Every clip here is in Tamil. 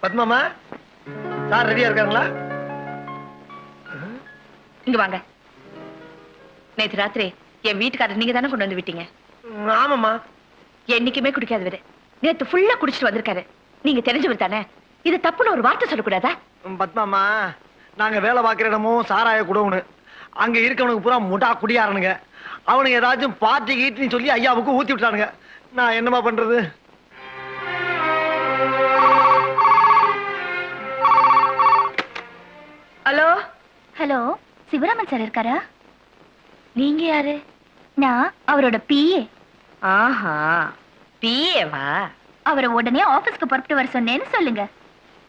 பத்மாமா சார் ரெடியா இருக்காங்களா? இங்க வாங்க. நேற்று ராத்திரி என் வீட்டுக்காரர் நீங்க தானே கொண்டு வந்து விட்டீங்க? ஆமாமா. என்னைக்குமே குடிக்காதவரு நேற்று ஃபுல்லா குடிச்சிட்டு வந்திருக்காரு. நீங்க தெரிஞ்சவர் தானே, இது தப்புன்னு ஒரு வார்த்தை சொல்லக்கூடாதா? பத்மாமா, நாங்க வேலை பார்க்கிற இடமும் சாராய குடவுனு. அங்க இருக்கவனுக்கு பூரா முட்டா குடியாரனுங்க. அவனுக்கு ஏதாச்சும் பார்ட்டி கீட்டின்னு சொல்லி ஐயாவுக்கு ஊத்தி விட்டானுங்க. நான் என்னமா பண்றது? ஹலோ ஹலோ, சிவராமன் சார் இருக்காரா? நீங்க யாரு? நான் அவரோட பிஏ. ஆஹா, பிஏவா? அவரை உடனே ஆபீஸ்க்கு புறப்பட்டு வர சொன்னேன்னு சொல்லுங்க.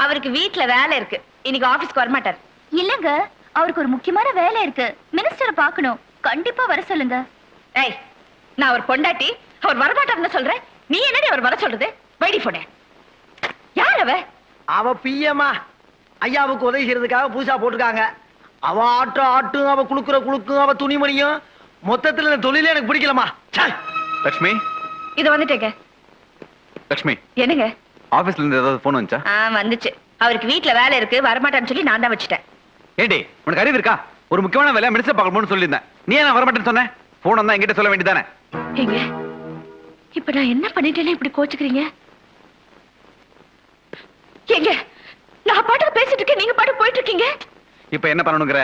அவருக்கு வீட்ல வேலை இருக்கு, இன்னைக்கு ஆபீஸ்க்கு வரமாட்டார். இல்லங்க, அவருக்கு ஒரு முக்கியமான வேலை இருக்கு, மினிஸ்டரை பார்க்கணும். கண்டிப்பா வர சொல்லுங்க. ஏய், நான் அவர் பொண்டாட்டி, அவர் வரமாட்டார்னு சொல்றேன். நீ என்னடி அவர் வர சொல்றது? வைடி போனே. யார் அவ? அவ பியமா ஐயாவுக்கு உதவி செய்யறதுக்காக புதுசா போட்டுருக்காங்க. அவ ஆட்டும் அவ குளுக்கும் அவ துணிமணியும் மொத்தத்துல இந்த தொழிலே எனக்கு பிடிக்கலமா. லட்சுமி, இது வந்துட்டேங்க. லட்சுமி, என்னங்க? ஆபீஸ்ல இருந்து ஏதாவது போன் வந்துச்சா? வந்துச்சு. அவருக்கு வீட்ல வேலை இருக்கு, வரமாட்டான்னு சொல்லி நான் தான் வச்சுட்டேன். ஏண்டி, உனக்கு அறிவு இருக்கா? ஒரு முக்கியமான வேலை மினிஸ்டர் பார்க்கணும்னு சொல்லியிருந்தேன். நீ ஏன் வரமாட்டேன்னு சொன்ன? போன் வந்தா என்கிட்ட சொல்ல வேண்டியதானே? ஏங்க, இப்ப நான் என்ன பண்ணிட்டேன்னு இப்படி கோச்சுக்கிறீங்க? ஏங்க, நான் பாட்டுக்கு பேசிட்டு இருக்கேன், நீங்க பாட்டு போயிட்டு இருக்கீங்க. இப்ப என்ன பண்ணணுங்கிற?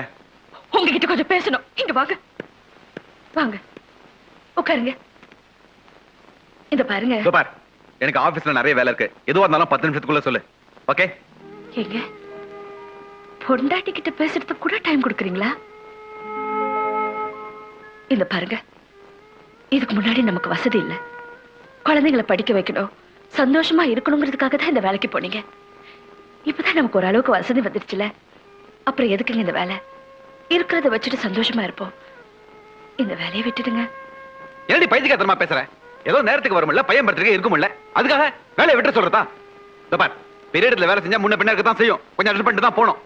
உங்ககிட்ட கொஞ்சம் பேசணும். இங்க வாங்க வாங்க, உட்காருங்க. இந்த பாருங்க. பார், எனக்கு ஆபீஸ்ல நிறைய வேலை இருக்கு. எதுவா இருந்தாலும் 10 நிமிஷத்துக்குள்ள சொல்லு. ஓகே? ஏங்க, பொண்டாட்டி கிட்ட பேசுறதுக்கு கூட டைம் கொடுக்குறீங்களா? இந்த பாருங்க, இதுக்கு முன்னாடி நமக்கு வசதி இல்ல. குழந்தைங்களை படிக்க வைக்கணும், சந்தோஷமா இருக்கணுங்கிறதுக்காக தான் இந்த வேலைக்கு போனீங்க. இப்பதான் நமக்கு ஓரளவுக்கு வசதி வந்துருச்சுல, அப்புறம் எதுக்குங்க இந்த வேலை? இருக்கிறத வச்சுட்டு சந்தோஷமா இருப்போம். இந்த வேலையை விட்டுடுங்க. என்னடி பைத்தியக்காரத்தனமா பேசுற? ஏதோ நேரத்துக்கு வரும்ல, பையன் படுத்துக்க இருக்கும்ல, அதுக்காக வேலையை விட்டு சொல்றதா? பார், பீரியட்ல வேலை செஞ்சா முன்ன பின்ன இருக்கத்தான் செய்யும். கொஞ்சம் அட்ஜஸ்ட் பண்ணிட்டு தான் போகணும்.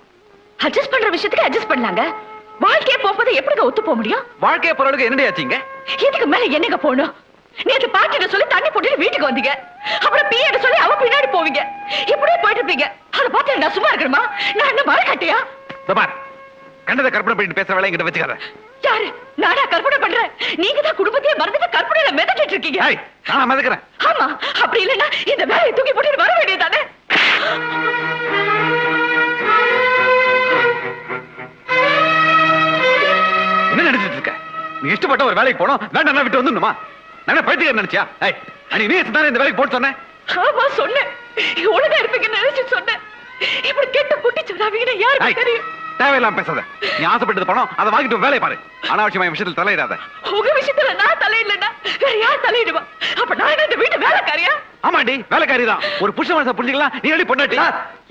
அட்ஜஸ்ட் பண்ற விஷயத்துக்கு அட்ஜஸ்ட் பண்ணலாங்க. வாழ்க்கையை போகும்போது எப்படிங்க ஒத்து போக முடியும்? வாழ்க்கையை போறவளுக்கு என்னடி ஆச்சுங்க? இதுக்கு மேல என்னங்க போகணும்? நேற்று பாட்டிட்ட சொல்லி தண்ணி போட்டு வீட்டுக்கு வந்தீங்க, அப்புறம் பிஏட சொல்லி அவ பின்னாடி போவீங்க. இப்படியே போயிட்டு இருப்பீங்க. அதை பார்த்து நான் சும்மா இருக்கணுமா? நான் என்ன மர கட்டியா? பார், கண்டதை கற்பனை பண்ணிட்டு பேசுற வேலை என்கிட்ட வச்சுக்காத. யாரு? நானா கற்பனை பண்றேன்? நீங்க தான் குடும்பத்தையே மறந்துட்டு கற்பனையில மிதந்துட்டு இருக்கீங்க. நான் மிதக்கிறேன். ஆமா, அப்படி இல்லைன்னா இந்த வேலையை தூக்கி போட்டு வர வேண்டியதானே? என்ன நினைச்சிட்டு இருக்க? நீ இஷ்டப்பட்ட ஒரு வேலைக்கு போனோம், வேண்டாம் விட்டு வந்துடணுமா? நான் பைத்தியக்காரன் நினைச்சியா? நீ தானே இந்த வேலைக்கு போட்டு சொன்னேன். ஆமா சொன்னேன், ஒழுங்கா இருப்பீங்கன்னு நினைச்சு சொன்னேன். இப்படி கெட்ட குட்டி சொன்னாவீங்கன்னு யாருக்கு தெரியும்? தேவையில்லாம பேசாத. நீ ஆசைப்பட்டது பணம், அதை வாங்கிட்டு வேலையை பாரு. அனாவசியமா விஷயத்தில் தலையிடாத. உங்க விஷயத்துல நான் தலையிடலன்னா வேற யார் தலையிடுவா? அப்ப நான் இந்த வீட்டு வேலைக்காரியா? ஆமாண்டி, வேலைக்காரி தான். ஒரு புருஷ மனசை புரிஞ்சுக்கலாம். நீ எப்படி பொண்டாட்டி?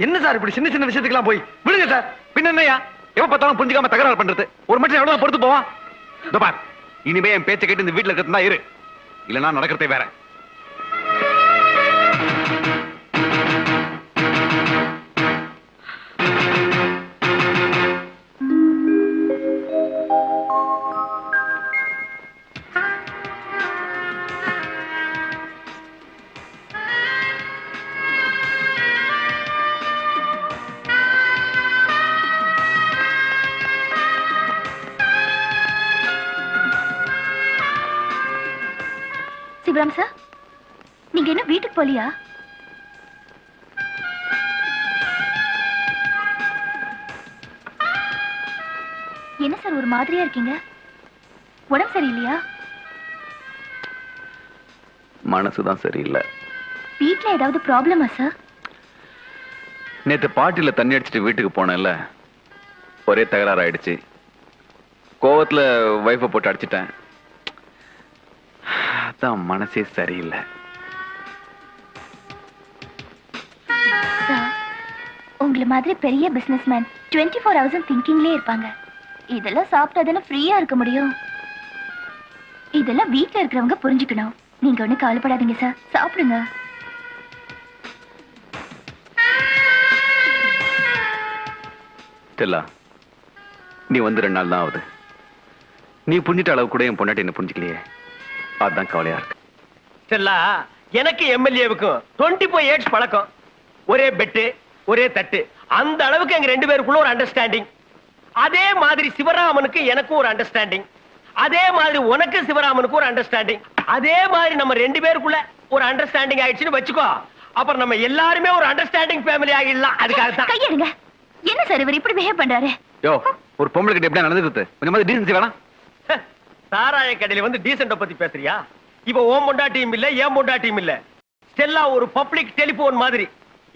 என்ன சார் இப்படி சின்ன சின்ன விஷயத்துக்குலாம் போய் விடுங்க சார். பின்ன என்னையா எப்ப பார்த்தாலும் புரிஞ்சுக்காம தகராறு பண்றது? ஒரு மனுஷன் எவ்வளவு பொறுத்து போவான்? பார், இனிமே என் பேச்சை கேட்டு இந்த வீட்டுல இருக்கிறது இரு, இல்லைன்னா நடக்கிறதே வேற. சிவராம் சார், நீங்க என்ன வீட்டுக்கு போலியா? என்ன சார் ஒரு மாதிரியா இருக்கீங்க? உடம்பு சரியில்லையா? மனசுதான் சரியில்லை. வீட்டுல ஏதாவது ப்ராப்ளமா சார்? நேத்து பாட்டில தண்ணி அடிச்சுட்டு வீட்டுக்கு போனேன்ல, ஒரே தகராறு ஆயிடுச்சு. கோவத்துல வைஃபை போட்டு அடிச்சிட்டேன். அதான் மனசே சரியில்லை. உங்களை மாதிரி பெரிய பிசினஸ்மேன் 24 hours திங்கிங்லயே இருப்பாங்க. இதெல்லாம் சாப்பிட்டாதானே ஃப்ரீயா இருக்க முடியும். இதெல்லாம் வீட்டுல இருக்கிறவங்க புரிஞ்சுக்கணும். நீங்க ஒண்ணு கவலைப்படாதீங்க சார், சாப்பிடுங்க. நீ வந்து 2 நாள் தான் ஆகுது. நீ புரிஞ்சிட்ட அளவு கூட என் பொண்டாட்டி என்ன புரிஞ்சுக்கலையே, அதுதான் கவலையா இருக்கு. செல்லா, எனக்கு எம்எல்ஏவுக்கும் 24 years பழக்கம். ஒரே பெட்டு, ஒரே தட்டு. அந்த அளவுக்கு எங்க 2 பேருக்குள்ள ஒரு அண்டர்ஸ்டாண்டிங். அதே மாதிரி சிவராமனுக்கு எனக்கும் ஒரு அண்டர்ஸ்டாண்டிங். அதே மாதிரி உனக்கு சிவராமனுக்கு ஒரு அண்டர்ஸ்டாண்டிங். அதே மாதிரி நம்ம 2 பேருக்குள்ள ஒரு அண்டர்ஸ்டாண்டிங் ஆயிடுச்சுன்னு வச்சுக்கோ. அப்புறம் நம்ம எல்லாருமே ஒரு அண்டர்ஸ்டாண்டிங் ஃபேமிலி ஆகிடலாம். அதுக்காக தான். கையெடுங்க. என்ன சார் இவர் இப்படி பிஹேவ் பண்றாரு? யோ, ஒரு பொம்பளை கிட்ட எப்படி நடந்துக்கிறது? கொஞ்சம் டீசன்சி வேணாம். சாராய கடையில வந்து டீசென்ட பத்தி பேசுறியா? இப்ப ஓம் பொண்டா டீம் இல்ல, ஏன் பொண்டா டீம் இல்ல. ஸ்டெல்லா ஒரு பப்ளிக் டெலிபோன் மாதிரி.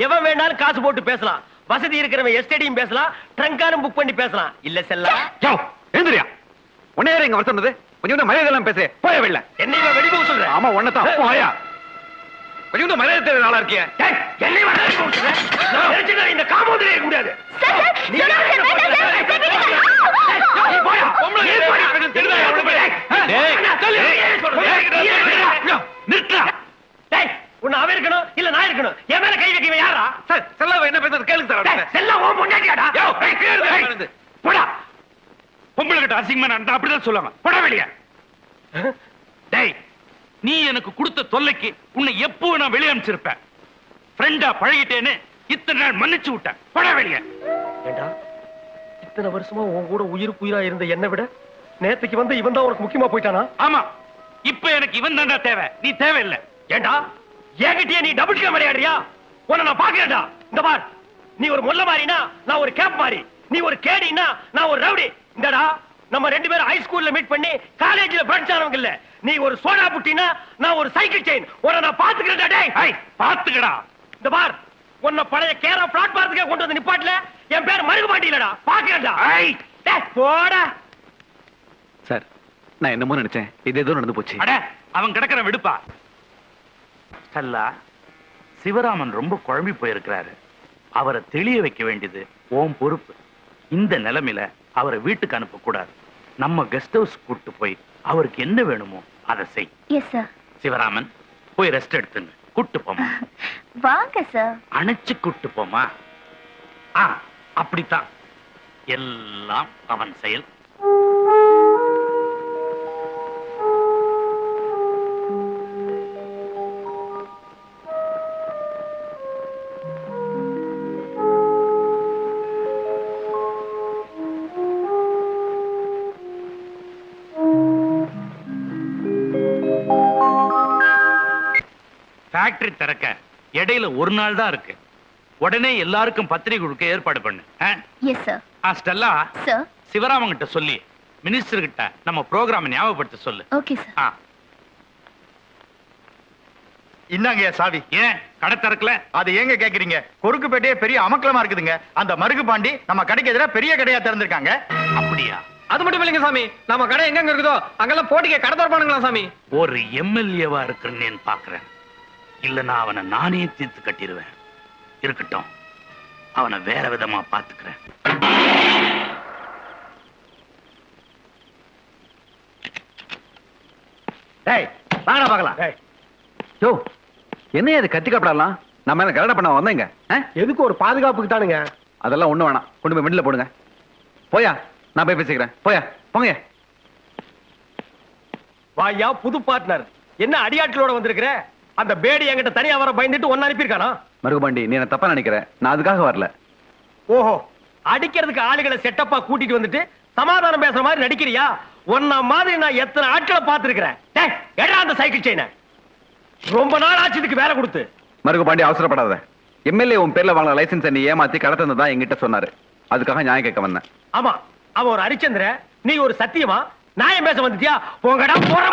எவன் வேணாலும் காசு போட்டு பேசலாம். வசதி இருக்கிறவன் எஸ்டடியும் பேசலாம், ட்ரங்காரும் புக் பண்ணி பேசலாம். இல்ல செல்லா? யோ, எழுந்திரியா. உன்னை யாரு இங்க வர சொன்னது? கொஞ்சம் மரியாதை எல்லாம் பேசுறேன். போய வெளில. என்னை இவன் வெடிப்பு சொல்றேன். ஆமா, ஒன்னதான். போயா. கொஞ்சம் மரியாதை தெரியாத ஆளா இருக்கிய. என்னை வெடிப்பு சொல்றேன். நான் நினைச்சேன்னா இந்த காம்பவுண்ட்ல இருக்க முடியாது. நீ போயா. பொம்பளை தெரியுதா எவ்வளவு பேர்? நிறுத்தா. டேய், உன்னை அவன் இருக்கணும் இல்ல நான் இருக்கணும். என் மேல கை வைக்கவே யாரா? சார், செல்லாவ என்ன பேசுறது கேளுங்க சார். செல்லா ஓம் பொண்டாட்டியாடா? போடா. பொம்பளை கிட்ட அசிங்கமா நடந்தா அப்படிதான் சொல்லுவாங்க. போடா வெளிய. டேய், நீ எனக்கு கொடுத்த தொல்லைக்கு உன்னை எப்போ நான் வெளியே அனுப்பிச்சிருப்பேன். ஃப்ரெண்டா பழகிட்டேன்னு இத்தனை நாள் மன்னிச்சு விட்டேன். போடா வெளிய. ஏண்டா, இத்தனை வருஷமா உன் கூட உயிருக்கு உயிரா இருந்த என்னை விட நேத்துக்கு வந்து இவன் தான் உனக்கு முக்கியமா போயிட்டானா? ஆமா, இப்ப எனக்கு இவன் தான்டா தேவை, நீ தேவையில்லை. ஏண்டா, என்கிட்டயே நீ டபுள் கேம் விளையாடுறியா? உன்னை நான் பாக்குறேன்டா. இந்த பார், நீ ஒரு மொல்ல மாறினா நான் ஒரு கேப் மாறி, நீ ஒரு கேடினா நான் ஒரு ரவுடி. இந்தடா, நம்ம 2 பேரும் ஹை ஸ்கூல்ல மீட் பண்ணி காலேஜ்ல படிச்சானவங்க இல்ல. நீ ஒரு சோடா புட்டினா நான் ஒரு சைக்கிள் செயின். உன்னை நான் பாத்துக்கிறேன்டா. டேய், பாத்துக்கடா. இந்த பார், உன்னை பழைய கேரா பிளாட்பாரத்துக்கே கொண்டு வந்து நிப்பாட்டல. என் பேர் மருகு பாண்டி இல்லடா. பாக்குறேன்டா. டேய், போடா. சார், நான் என்னமோ நினைச்சேன். இது ஏதோ நடந்து போச்சு. அட, அவன் கிடக்கிற விடுப்பா. ஸ்டெல்லா, சிவராமன் ரொம்ப குழம்பி போயிருக்கிறாரு. அவரை தெளிய வைக்க வேண்டியது உன் பொறுப்பு. இந்த நிலைமையில அவரை வீட்டுக்கு அனுப்ப கூடாது. நம்ம கெஸ்ட் ஹவுஸ் கூட்டு போய் அவருக்கு என்ன வேணுமோ அதை செய். Yes sir. சிவராமன், போய் ரெஸ்ட் எடுத்துங்க. கூட்டு போமா. வாங்க சார். அணைச்சு கூட்டு போமா. அப்படித்தான். எல்லாம் அவன் செயல். ஃபேக்டரி திறக்க இடையில ஒரு நாள் தான் இருக்கு. உடனே எல்லாருக்கும் பத்திரிகை கொடுக்க ஏற்பாடு பண்ணு. Yes sir. Stella, sir. Sivaraman கிட்ட சொல்லி மினிஸ்டர் கிட்ட நம்ம ப்ரோகிராம் ஞாபகப்படுத்த சொல்லு. Okay sir. இன்னாங்க சாவி. ஏன் கடை திறக்கல? அது ஏங்க கேக்குறீங்க? கொருக்குப்பேட்டையே பெரிய அமக்கலமா இருக்குதுங்க. அந்த மருகு பாண்டி நம்ம கடைக்கு எதிராக பெரிய கடையா திறந்திருக்காங்க. அப்படியா? அது மட்டும் இல்லைங்க சாமி, நம்ம கடை எங்க இருக்குதோ அங்கெல்லாம் போட்டிக்கு கடை திறப்பானுங்களா சாமி. ஒரு எம்எல்ஏவா இருக்கிறேன்னு பாக்குறேன். இல்லன்னா அவனை நானே தீர்த்து கட்டிடுவேன். இருக்கட்டும், அவனை வேற விதமா பாத்துக்கிறேன். டேய், வாடா பார்க்கலாம். டேய், யோ, என்ன அது கத்தி காப்படலாம்? நம்ம என்ன கரெக்டா பண்ண வந்தேங்க? எதுக்கு? ஒரு பாதுகாப்புக்கு தானுங்க. அதெல்லாம் ஒண்ணு வேணாம். கொண்டு போய் மிடில் போடுங்க. போயா, நான் போய் பேசிக்கிறேன். போயா, போங்க. வாயா புது பார்ட்னர். என்ன அடியாட்களோட வந்திருக்கிற? அந்த பேடி என்கிட்ட தனியா வர பயந்துட்டு ஒன்னு அனுப்பியிருக்கானா? மருகுபாண்டி, நீ என்ன தப்பா நினைக்கிற. நான் அதுக்காக வரல. ஓஹோ, அடிக்கிறதுக்கு ஆளுகளை செட்டப்பா கூட்டிட்டு வந்துட்டு சமாதானம் பேசுற மாதிரி நடிக்கிறியா? ஒன்ன மாதிரி நான் எத்தனை ஆட்களை பார்த்திருக்கிறேன். டேய், எடா அந்த சைக்கிள் செயினை. ரொம்ப நாள் ஆச்சு இதுக்கு வேலை கொடுத்து. மருகுபாண்டி, அவசரப்படாத. எம்எல்ஏ உன் பேர்ல வாங்கின லைசன்ஸ் நீ ஏமாத்தி கடை தந்ததா என்கிட்ட சொன்னாரு. அதுக்காக நியாயம் கேட்க வந்தேன். ஆமா, அவன் ஒரு ஹரிச்சந்திர, நீ ஒரு சத்தியமா. நியாயம் பேச வந்துட்டியா? போங்கடா, போறா.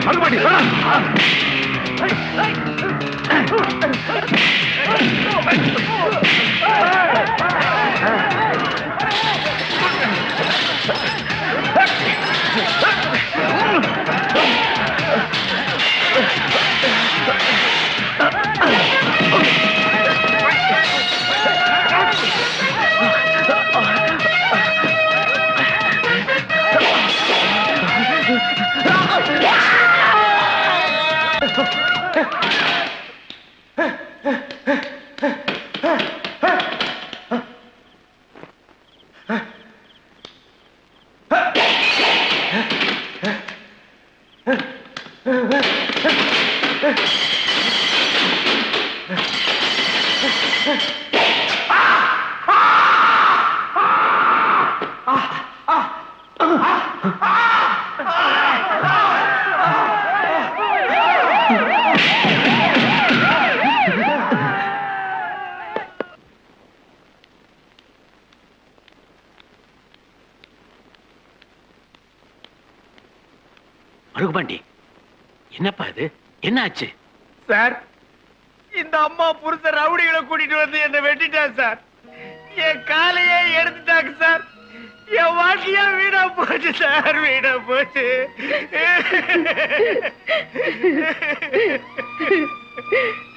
மருகுபாண்டி, மருகுபாண்டி, என்னப்பா இது? என்ன ஆச்சு? சார், இந்த அம்மா புருஷ ரவுடிகளை கூட்டிட்டு வந்து என்ன வெட்டிட்டாங்க சார். என் காலையே எடுத்துட்டாங்க சார். என் வாழ்க்கையா வீடா போச்சு சார், வீடா போச்சு.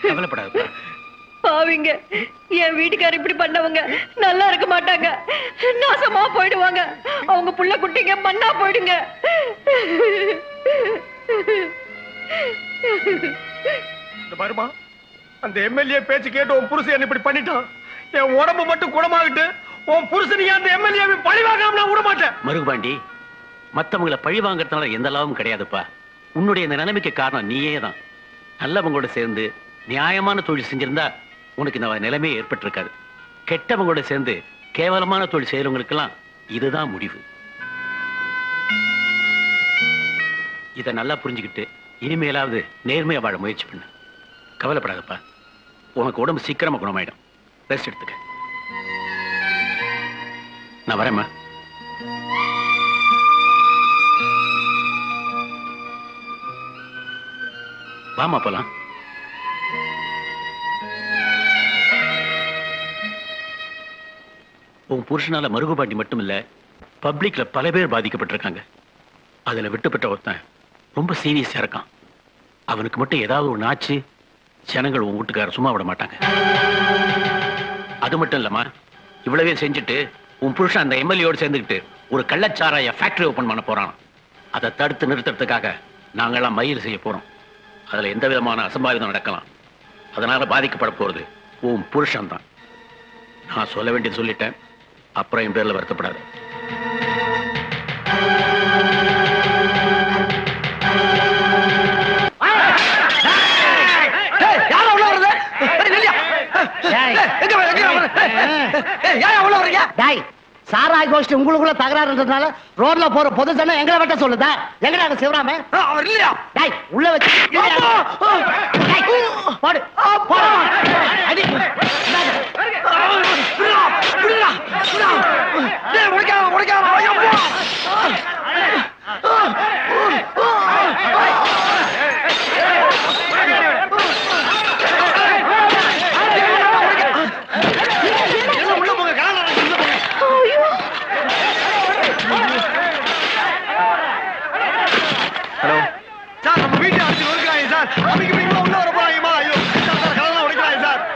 கவலைப்படாதப்பா. பாவிங்க, என் வீட்டுக்காரர் இப்படி பண்ணவங்க நல்லா இருக்க மாட்டாங்க, நாசமா போயிடுவாங்க. அவங்க புள்ள குட்டிங்க மண்ணா போயிடுங்க. இந்த பாருமா, அந்த எம்எல்ஏ பேச்சு கேட்டு உன் புருஷன் என்ன இப்படி பண்ணிட்டான். என் உடம்பு மட்டும் குணமாகிட்டு உன் புருஷனையும் அந்த எம்எல்ஏ பழி வாங்காம நான் விட மாட்டேன். மருகுபாண்டி, மத்தவங்களை பழி வாங்கறதுனால எந்த லாபமும் கிடையாதுப்பா. உன்னுடைய இந்த நிலைமைக்கு காரணம் நீயே தான். நல்லவங்களோட சேர்ந்து நியாயமான தொழில் செஞ்சிருந்தா உனக்கு இந்த நிலைமையே ஏற்பட்டிருக்காது. கெட்டவங்களோட சேர்ந்து கேவலமான தொழில் செய்யறவங்களுக்கெல்லாம் இதுதான் முடிவு. இதை நல்லா புரிஞ்சுக்கிட்டு இனிமேலாவது நேர்மையா வாழ முயற்சி பண்ணு. கவலைப்படாதப்பா, உனக்கு உடம்பு சீக்கிரமா குணமாயிடும். ரெஸ்ட் எடுத்துக்க. நான் வரேம்மா. வாமா போலாம். உன் புருஷனால மருகுபாண்டி மட்டும் இல்ல, பப்ளிக்ல பல பேர் பாதிக்கப்பட்டிருக்காங்க. அதுல விட்டுப்பட்ட ஒருத்தன் ரொம்ப சீரியஸா இருக்கான். அவனுக்கு மட்டும் ஏதாவது ஒண்ணு ஆச்சு, ஜனங்கள் உன் வீட்டுக்கார சும்மா விட மாட்டாங்க. அது மட்டும் இல்லம்மா, இவ்வளவே செஞ்சுட்டு உன் புருஷன் அந்த எம்எல்ஏயோடு சேர்ந்துக்கிட்டு ஒரு கள்ளச்சாராய ஃபேக்டரி ஓபன் பண்ண போறான். அதை தடுத்து நிறுத்துறதுக்காக நாங்கெல்லாம் மயிர் செய்ய போறோம். அதுல எந்த விதமான அசம்பாவிதம் நடக்கலாம். அதனால பாதிக்கப்பட போறது உன் புருஷன் தான். நான் சொல்ல வேண்டியது சொல்லிட்டேன். அப்புறம் என் பேர்ல வருத்தப்படாது. சாராய் கோஷ்டி உங்களுக்குள்ள தகராறுன்றதுனால ரோட்ல போற பொது ஜனம் எங்களை வெட்ட சொல்லுதா? எங்கடா அந்த சிவராம? அவர் இல்லையா? டேய், உள்ள வச்சு போடு போடு. அடி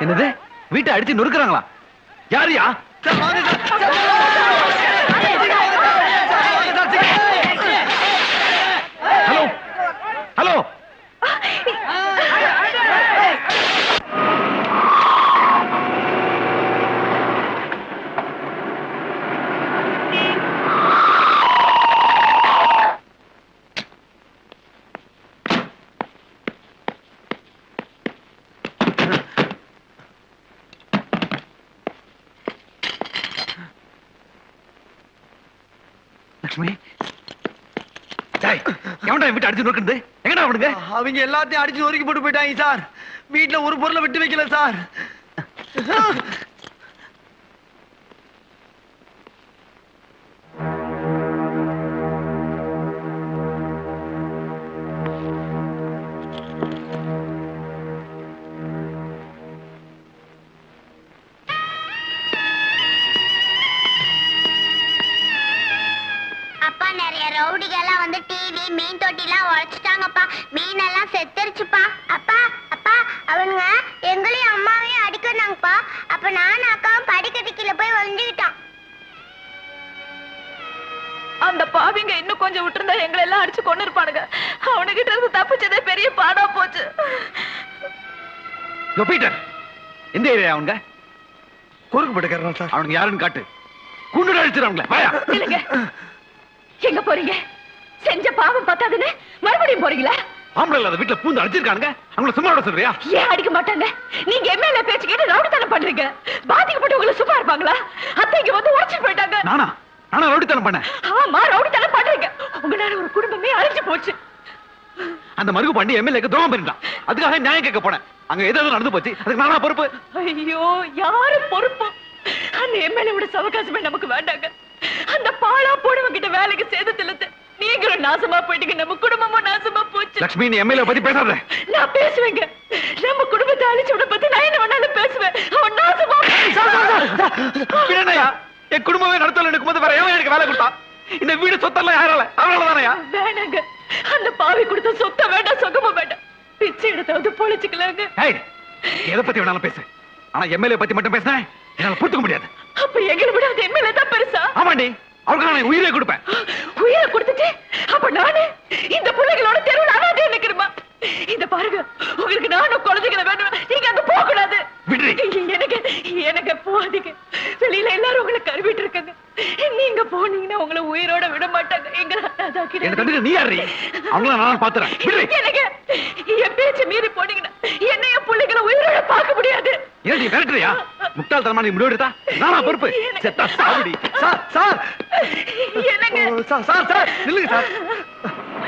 என்னது? வீட்டை அடிச்சு நொறுக்குறாங்களா? யாரியா? ஹலோ ஹலோ, லட்சுமி, எவன்டா வீட்டு அடிச்சு நோக்குறது? எங்கடா அவனுங்க? அவங்க எல்லாத்தையும் அடிச்சு நொறுக்கி போட்டு போயிட்டாங்க சார். வீட்டுல ஒரு பொருளை விட்டு வைக்கல சார். அப்பா, நிறைய ரவுடிகெல்லாம் வந்து டிவி மீன் தொட்டிலாம் உடைச்சிட்டாங்கப்பா. மீன் எல்லாம் செத்துருச்சுப்பா. அப்பா அப்பா, அவனுங்க எங்களையும் அம்மாவையும் அடிக்கிறாங்கப்பா. அப்ப நானும் அக்காவும் படிக்கட்டுக்குள்ள போய் ஒளிஞ்சுக்கிட்டான். அந்த பாவிங்க இன்னும் கொஞ்சம் விட்டுருந்தா எங்களை எல்லாம் அடிச்சு கொண்டு இருப்பானுங்க. அவனுகிட்ட இருந்து தப்பிச்சதே பெரிய பாடா போச்சு. பீட்டர், எந்த ஏரியா அவனுங்க? குறுக்கு போட்டுக்கிறேன் சார். அவனுக்கு யாருன்னு காட்டு. குண்டு அடிச்சிருவாங்களே. வாயா. இல்லைங்க, எங்க போறீங்க? செஞ்ச பாவம் பத்தாதுன்னு மறுபடியும் போறீங்களா? ஆம்பளை இல்லாத வீட்டுல பூந்து அடிச்சிருக்கானுங்க. அவங்கள சும்மா விட சொல்றியா? ஏன் அடிக்க மாட்டாங்க? நீங்க எம்எல்ஏ பேச்சு கேட்டு ரவுடித்தனம் பண்றீங்க. பாதிக்கப்பட்டவங்களை சும்மா இருப்பாங்களா? அத்தைக்கு வந்து உடைச்சு போயிட்டாங்க. நானா நானா ரவுடித்தனம் பண்ணேன்? ஆமா, ரவுடித்தனம் பண்றீங்க. உங்களால ஒரு குடும்பமே அழிஞ்சு போச்சு. அந்த மருகுபாண்டி எம்எல்ஏக்கு துரோகம் பண்ணிட்டான். அதுக்காக நியாயம் கேட்க போனேன். அங்க ஏதாவது நடந்து போச்சு. அதுக்கு நானா பொறுப்பு? ஐயோ, யாரு பொறுப்பு? அந்த எம்எல்ஏ சவகாசமே நமக்கு வேண்டாங்க. அந்த பாலா போனவங்க கிட்ட வேலைக்கு சேர்த்து நீங்களும் நாசமா போயிட்டீங்க, நம்ம குடும்பமும் நாசமா போச்சு. லட்சுமி, நீ எம்எல்ஏ பத்தி பேசாத. நான் பேசுவேங்க. நம்ம குடும்பத்தை அழிச்சவனை பத்தி நான் என்ன வேணாலும் பேசுவேன். அவன் நாசமா என்னையா என் குடும்பமே நடத்தல இருக்கும்போது வேற எவன் எனக்கு வேலை கொடுத்தா? இந்த வீடு சொத்தெல்லாம் யாரால? அவனால தானயா? வேணாங்க. அந்த பாவி கொடுத்த சொத்த வேண்டாம், சொகமும் வேண்டாம். பிச்சை எடுத்தாவது பொழைச்சுக்கலாங்க. எதை பத்தி வேணாலும் பேசு, ஆனா எம்எல்ஏ பத்தி மட்டும் பேசினேன் என்னால பொறுத்துக்க முடியாது. அப்ப எங்களை விட அந்த எம்எல்ஏ தான் பெருசா? ஆமாண்டி, அவருக்கு நான் உயிரை கொடுப்பேன். உயிரை கொடுத்துட்டு அப்ப நானு இந்த பிள்ளைகளோட தெருவில் அனாதை நிக்கிறமா? இந்த பாருங்க, உங்களுக்கு நானும் குழந்தைகளை வேணும், நீங்க அங்க போக கூடாது. எனக்கு போகாதீங்க. வெளியில எல்லாரும் உங்களை கருவிட்டு இருக்காங்க. நீங்க போனீங்கன்னா உங்களை உயிரோட விட மாட்டாங்க. நீ யாரு? அவங்கள நான் பாத்துறேன். எனக்கு என் பேச்ச மீறி போனீங்கன்னா என்னைய பிள்ளைகளை உயிரோட பார்க்க முடியாது. ஏன் மிரட்டுறியா? முட்டாள்தனமா நீ முடிவு எடுத்தா நானா பொறுப்பு? செத்தா சாவடி. சார் சார் என்னங்க சார் சார் நில்லுங்க சார்.